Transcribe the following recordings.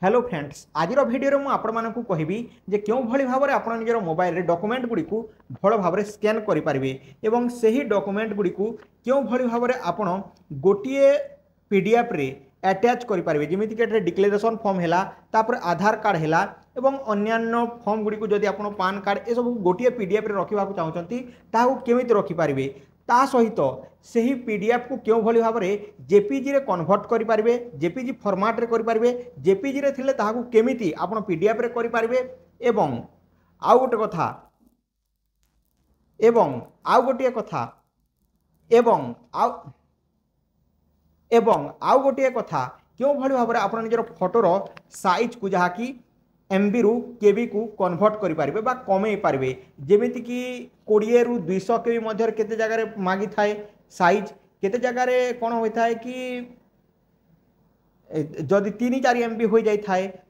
Hello friends आज video में आपण मानक कहबी जे क्यों भली भाव में आप निजर मोबाइल डॉक्यूमेंट गुड़ी को भल भाव में स्कैन करेंगे एवं सही डॉक्यूमेंट गुड़ी को क्यों भली भाव में आपण गोटे पीडीएफ रे अटैच करेंगे जमीक डिक्लेरेशन फॉर्म है आधार कार्ड है एवं अन्यान्य फॉर्म गुड़ी को जदि आप पान कार्ड ये सब गोटे पीडीएफ रे रखा चाहते केमी रखिपारे ता सहित सही पीडीएफ को क्यों भली भाव में जेपीजी रे कन्वर्ट करेंगे जेपीजी फॉर्मेट रे करेंगे जेपीजी रे थिले ताहाकू केमिति आपण पीडीएफ रे करेंगे एवं आउ गोटे कथा एवं आउ गोटे कथा एवं आउ गोटे कथा क्यों भली भाव में आपण निजर फोटोर साइज को जहाँकि एमबी रु केबी को कन्वर्ट करेंगे बा कमे पारे जमीक कि 20 रु 200 केबी मध्य केते जगह मागी थाए साइज केते जगह कौन होता है कि जदि 3-4 एमबी हो जाए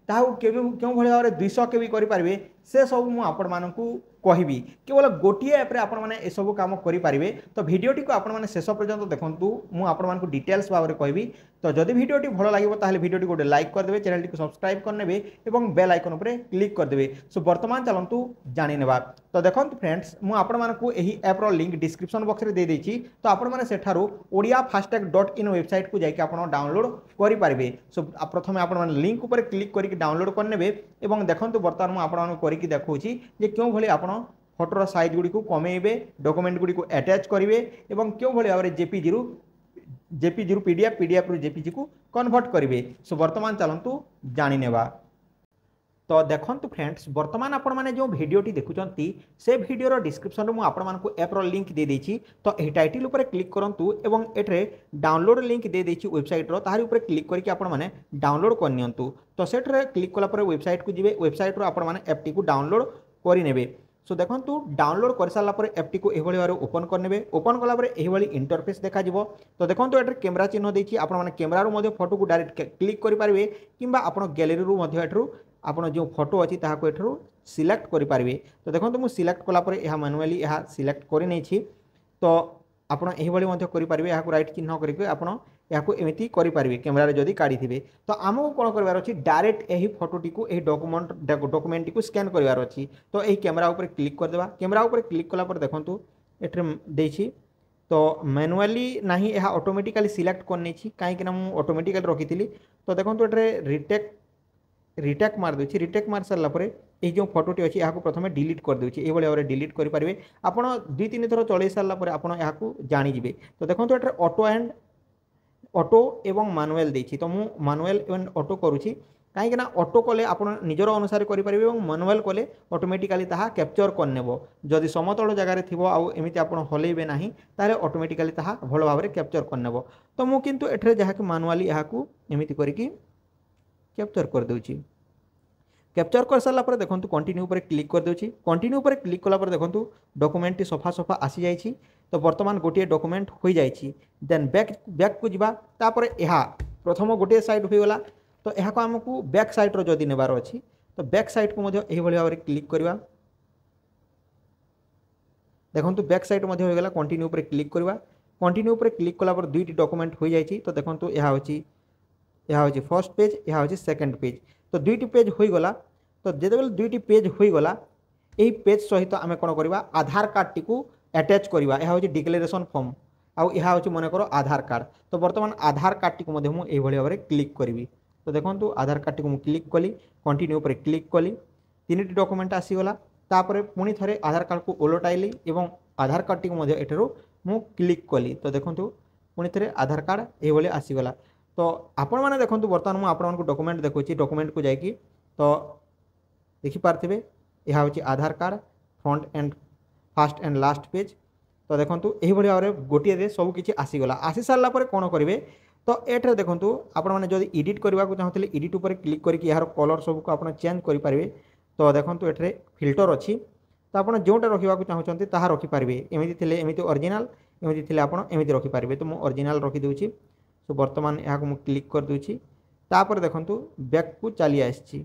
क्यों भाई भाव में 200 केबी करेंगे से सब मुझे कहबी केवल गोटे एप्रे आपण मैंने सब कम करेंगे तो भिडटी को आपण मैंने शेष पर्यंत देखूँ मुझे डिटेल्स भाव में कहबी तो जदि भिडटी भल लगे भिडटी गोटे लाइक करदे चैनल को सब्सक्राइब करने और बेल आइकन उपर क्लिक करदे। सो बर्तमान चलतु जाने तो देखो फ्रेंड्स मुझे एप्र लिंक डिस्क्रिप्शन बॉक्स में दे देछि तो आपण मैंने सेठारु ODIAFASTAG.in वेबसाइट को जाकि आपण डाउनलोड करेंगे। सो प्रथम आपण मैंने लिंक उपर क्लिक करके डाउनलोड करने और देखो बर्तमान मुझे आपण करके देखुची जे क्यों भली आपण फोटोर साइज गुड़ी को कमेबे डॉक्यूमेंट गुड़ी को अटैच करेंगे और क्यों भली भाव में जेपीजी रु पीडीएफ रु जेपीजी को कन्वर्ट करेंगे। सो बर्तमान चलतु जाने तो देखो फ्रेंड्स बर्तमान आपण मैंने जो भिडटी देखुं से भिडर डिस्क्रिप्शन में आपको एप्र लिंक दे देछि तो यह टाइटल उपर क्लिक करूँ और एट्रे डाउनलोड लिंक दे देछि वेबसाइट तार उपर क्लिक करके आपण मैंने डाउनलोड करनियंतु तो सेठरे क्लिक कला वेबसाइट को जिवे वेबसाइट आपण मैंने एप्टी को डाउनलोड करेंगे। सो देखो डाउनलोड कर सारा एप्टी को यह भाव ओपन करने ओपन कलापर यह इंटरफेस देखा तो देखो ये कैमरा चिन्ह देखिए आपने कैमेरारू फोटो को डायरेक्ट क्लिक करेंगे कि आप गैलेरी आप जो फोटो अच्छी ताकू सिलेक्ट करेंगे। तो देखो मुझे सिलेक्ट कलापर यह मैनुअली यह सिलेक्ट कर तो आपड़ यह करेंगे यहाँ रईट चिन्ह करके एमती करेंगे कैमेरा जदि काढ़ी तो आमको कौन करार अच्छी डायरेक्ट यही फोटोटी को यही डॉक्यूमेंट को स्कैन करार अच्छी तो यही कैमेरा उपर क्लिक करदेवा कैमेरा उपर क्लिक कलापर देखो ये तो मैनुअली ना यह ऑटोमेटिकली सिलेक्ट करनी कहीं ऑटोमेटिकली रखी तो देखो ये रिटेक मार दूसरी रिटेक मार सारा पर यही जो फोटोटी अच्छी यहाँ प्रथम डिलीट कर दूसरी ये भाव में डिलीट करेंगे आपड़ 2-3 थर चल सारापर आप जानीजे। तो देखो ये ऑटो एवं मैनुअल देछि तो मु मैनुअल एवं ऑटो करुँची कहीं ऑटो कले आप निजर अनुसार करेंगे और मैनुअल कले ऑटोमेटिकली ताहा कैप्चर करनेब जदि समतल जगार थी आमती आप हलैबे ना ताले ऑटोमेटिकली ताहा भल भाव में कैप्चर करनेब। तो मु किंतु एठरे जहाँकि मैनुअली यहाँ एमती करके कैप्चर कर दूची कैप्चर कर सारा पर देखो कंटिन्यू पर क्लिक कर दूची कंटिन्यू पर क्लिक कलापर देखो डॉक्यूमेंट सफा सफा आसी जाइए तो बर्तमान गोटे डॉक्यूमेंट हो जाइए देन बैक को जीवा तापर यह प्रथम गोटे साइड हो गला तो यह को आमको बैक साइड रो जदि नेबार अच्छी तो बैक साइड को यही भाव में क्लिक करवा देखो बैक साइड हो गला कंटिन्यू पर क्लिक करवा कंटिन्यू पर क्लिक कलापर 2टी डॉक्यूमेंट हो जाइए तो देखो यह हूँ फर्स्ट पेज यह हूँ सेकेंड पेज तो 2टी पेज हो गला तो जिते 2टी पेज हो गला यही पेज सहित आम कौन करवा आधार कार्ड टी को अटैच करवा यह हूँ डिक्लेरेशन फॉर्म आउ यह हूँ मनकर आधार कार्ड तो बर्तमान आधार कार्ड टी को यही भाव में क्लिक करी तो देखो आधार कार्ड टी को क्लिक कली कंटिन्यू पर क्लिक कली 3टी डॉक्यूमेंट आसीगला तापर पुणी थे आधार कार्ड को ओलटाइली और आधार कार्ड टी को एठारू मु क्लिक कली तो देखो पुणी थे आधार कार्ड ये भाई आसीगला। तो आपण मैंने देखो बर्तमान मुझे आपको डॉक्यूमेंट देखुची डॉक्यूमेंट को जाकि तो देखिपारे यह हूँ Aadhaar card front and fast and last page तो देखो यही भाव में गोटे सब किसी आसीगला आसी सारा पर कौन करेंगे तो ये देखो आपण मैंने जब एडिट करने को चाहते एडिट उपर क्लिक करके यार कलर सबको आप चेंज करेंगे तो देखो ये फिल्टर अच्छी तो आप जोटा रखा चाहते ताहा रखिपारे एमती ओरिजिनल एमती एमती रखिपारे तो मुझे ओरिजिनल रखीदे। तो बर्तमान यहाँ को क्लिक कर दूची तापर देखो बैक को चली आसी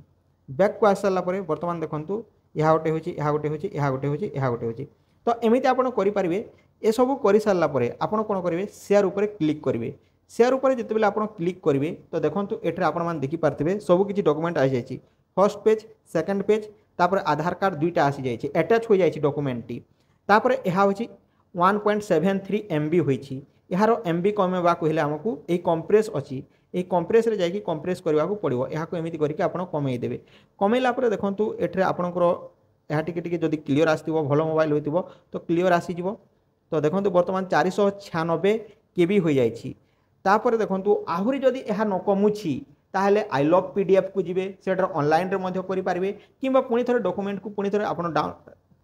बैक को आस सारा बर्तमान देखो यह गोटे हूँ यह गोटे हूँ यह गोटे हूँ यह गोटे हूँ तो एमती आप करेंगे ये सब कर सारापर आप कौन करेंगे शेयर उपर क्लिक करेंगे शेयर उपर जितेबाला आप क्लिक करेंगे तो देखो ये आपने देखिपारे सबकि डॉक्यूमेंट आ जाए फर्स्ट पेज सेकेंड पेज तापर आधार कार्ड दुईटा आसी जाए अटैच हो जाए डॉक्यूमेंट टी तापर यह हूँ 1.73 MB होती यार MB कमेवा कहले आमको ये कंप्रेस अच्छी ये कंप्रेस रे जाकि कंप्रेस करने को पड़ो यहाँ एमती करके आप कमेदेवे कमेला देखूँ ये आपंकर यहाँ टी जब क्लीयर आसो भल मोबाइल हो तो क्लीयर आसीज तो देखो बर्तमान 496 KB हो जाए तापर देखो आहरी जदि यह न कमुची ताहले आई लव PDF को जी से ऑनलाइन रे करेंगे कि पुणी थे डॉक्यूमेंट को पुणी थे आप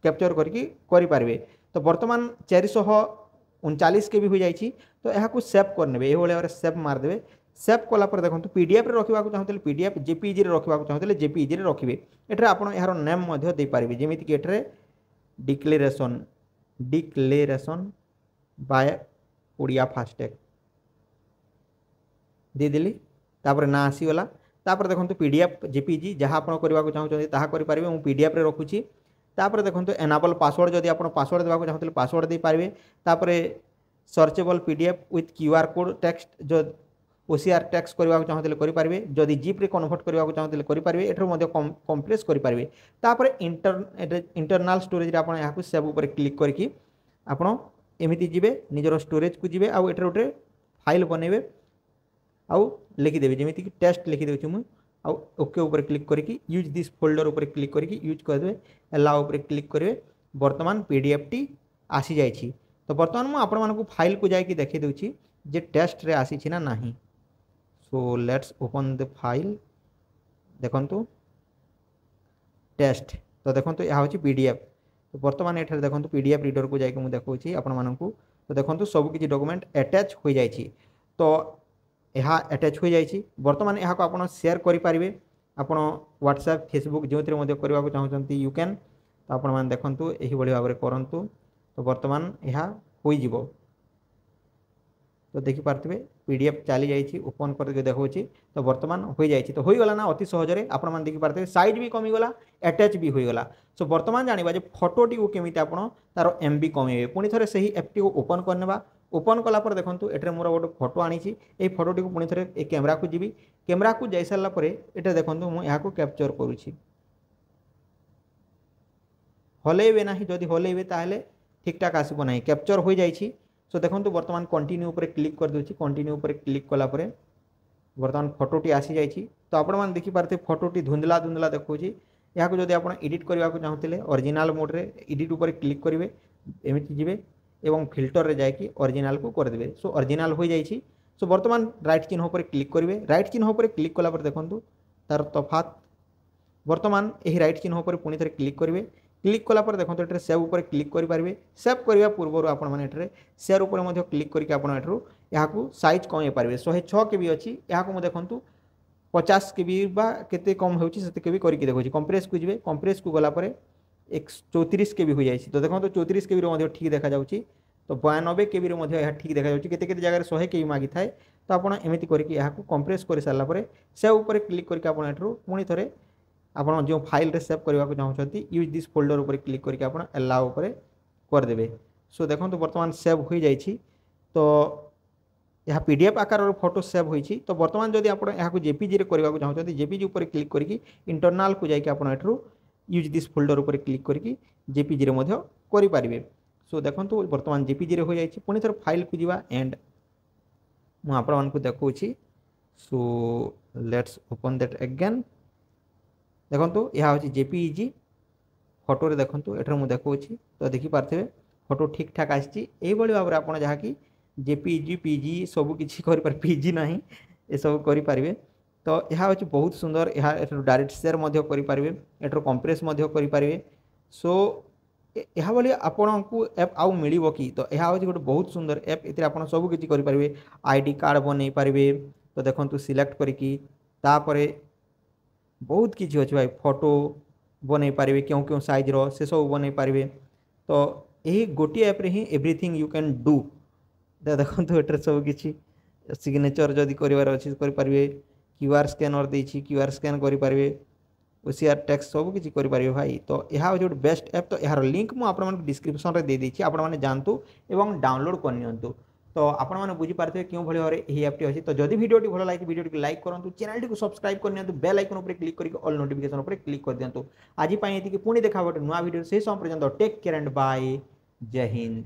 कैप्चर करेंगे तो बर्तमान 439 KB हो जाए तो यहाँ सेव करने ये भाव सेव मारदे सेव कलापर देखो PDF रे रखा चाहते PDF JPEG रे रखा चाहते JPEG रे रखिए ये आप यार नेम देपारे जमीक ये डिक्लेरेशन बाय ओडिया फास्टैग देदेली तापर ना आसीगला तापर देखो PDF JPEG जहाँ आप करने चाहते ताहा करेंगे मुझे PDF रे रखुची तापर देखो एनाबल पासवर्ड जदि आप पासवर्ड देवाक चाहते पासवर्ड दे पारे तापर searchable PDF with QR code text जो OCR टेक्स्ट करने चाहते करेंगे जदि जीप रे कन्वर्ट करने चाहते करेंगे ये कंप्रेस करेंगे तापर इंटरनाल स्टोरेज आप यहाँ सेव उपर क्लिक करके आपड़ एमती जी निजर स्टोरेज को जी आउ एटर गोटे फाइल बनइबे आउ लिखिदेवे जमीक टेस्ट लिखिदे मुझे आउ ओके ऊपर क्लिक करके यूज दिस फोल्डर ऊपर क्लिक करके यूज करदे एला ऊपर क्लिक करेंगे बर्तमान PDF टी आसी जाइए तो बर्तमान मुझे आपण फाइल को जाकि देखी दूची जे टेस्ट रे आसी ना नहीं so let's open the file देखंतु टेस्ट तो देखो यह हूँ PDF तो बर्तमान ये देखो PDF रीडर को जाकि मुझे देखा आपण मानू तो देखो सब किसी डॉक्यूमेंट अटैच हो जाए तो यह अटैच हो जाए बर्तमान यहाँ आप शेयर करेंगे आपण व्हाट्सएप फेसबुक जो करने चाहते यू कैन तो आपण मैंने देखूँ यही भाव में करूँ तो बर्तमान यह हो तो देखिपारे PDF चली जाइए ओपन करके देखा तो बर्तमान हो जाए तो होगला ना अति सहजरे आप देखिपारे साइज भी कमीगला अटैच भी होगला सो बर्तमान जाना जे फोटोटी को केमी आप तार MB कमे पुणी थे से एपटी को ओपन करने ओपन कलापर देखो ये मोर गोटे फोटो आनी ये फोटोटी को पुणी थे कैमेरा को जी कैमेरा को जाई सारापर ये देखो मुझे कैप्चर करुँची हलैबे ना जदि हलैबे ताहले ठीक ठाक आसब ना कैप्चर हो जाए सो देखो बर्तमान कंटिन्यू उपर क्लिक कर दूसरी कंटिन्यू उपर क्लिक कलापर बर्तमान फोटोटी आसी जाइए तो आपण मैंने देखिपारे फोटोटी धुंधला धुंधला देखा यहाँ जब आप एडिट करने को चाहते ओरिजिनल मोड्रे एडिट उपर क्लिक करेंगे एमती जी एवं फिल्टर रे जाकि ओरिजिनल को करदे सो ओरिजिनल हो जाइए सो बर्तमान राइट चिन्ह पर क्लिक करेंगे राइट चिन्ह पर क्लिक कलापर देखो तार तफात बर्तमान यही राइट चिन्ह पर पुणी थे क्लिक करेंगे क्लिक कलापर देखो ये सेव उपर क्लिक करेंगे सेव करने पूर्व आपने शेयर उपर क्लिक करके आपको यहाँ साइज कमे पारे 106 KB अच्छी यहाँ देखूँ 50 KB बा केते कम होती केबी करके देखो कंप्रेस को जी कंप्रेस को गलापर 34 KB हो जाए तो देखो 34 KB ठीक देखा जाऊँगी तो 92 KB यह ठीक देखा जाऊँगी केते जगह 100 KB मागी थाए तो आप एमती करके यहाँ कंप्रेस कर सारापर से ऊपर क्लिक करके आप पुणी थे आप जो फाइल रे सेव करने को चाहते यूज दिस फोल्डर ऊपर क्लिक करके आप एला ऊपर करदे सो देखो बर्तमान सेव हो जाए तो यह PDF आकार फोटो सेव होती तो बर्तमान जब आप JPG रे करने को चाहते JPG ऊपर क्लिक करके इंटरनाल को जाकि आप यूज दिस फोल्डर ऊपर क्लिक करके JPG रे करेंगे सो देखो बर्तमान JPG रे हो जाए पुणी थे फाइल को जीवा एंड मुझे देखा so let's open that again देखो यह हूँ JPEG फोटो रे देखो ये मुझे देखा तो देखिपारे फोटो ठीक ठाक आसी भाव में आप जहाँकि JPEG PG सबकि PG ना ये सब करेंगे तो यह हूँ बहुत सुंदर यहाँ डायरेक्ट शेयर करेंगे एटर कंप्रेस करेंगे सो यह भाई आपन को एप आउ मिल कि तो यह हूँ गोटे बहुत सुंदर एप ये आप सबकि करेंगे ID कार्ड बन पारे तो देखो सिलेक्ट करके बहुत किसी अच्छे भाई फोटो बन पारे क्यों क्यों साइज रो से सब बन पारे तो यही गोटे एप रे ही एवरीथिंग यू कैन डू देखो ये सब किसी सिग्नेचर जदि करार अच्छे करेंगे QR स्कैनर देती QR स्कैन करेंगे OCR टेक्स्ट सब किसी करेंगे भाई तो यह हूँ बेस्ट ऐप तो यार लिंक मुझे डिस्क्रिप्शन रे दे देछि आपण माने जानतु एवं डाउनलोड करनियंतु तो आपण मैंने बुझीपारे क्यों भाई भाव में ऐपटी अच्छी। तो जदि वीडियोटी भल लगे वीडियो लाइक करूँ, चैनल को सब्सक्राइब करनी, बेल आइकन पर क्लिक करके ऑल नोटिफिकेशन पर क्लिक कर दिंतु। आज ये पुणी देखा गोटे नुआ वीडियो, से समय पर्यंत टेक केयर एंड बाय। जय हिंद।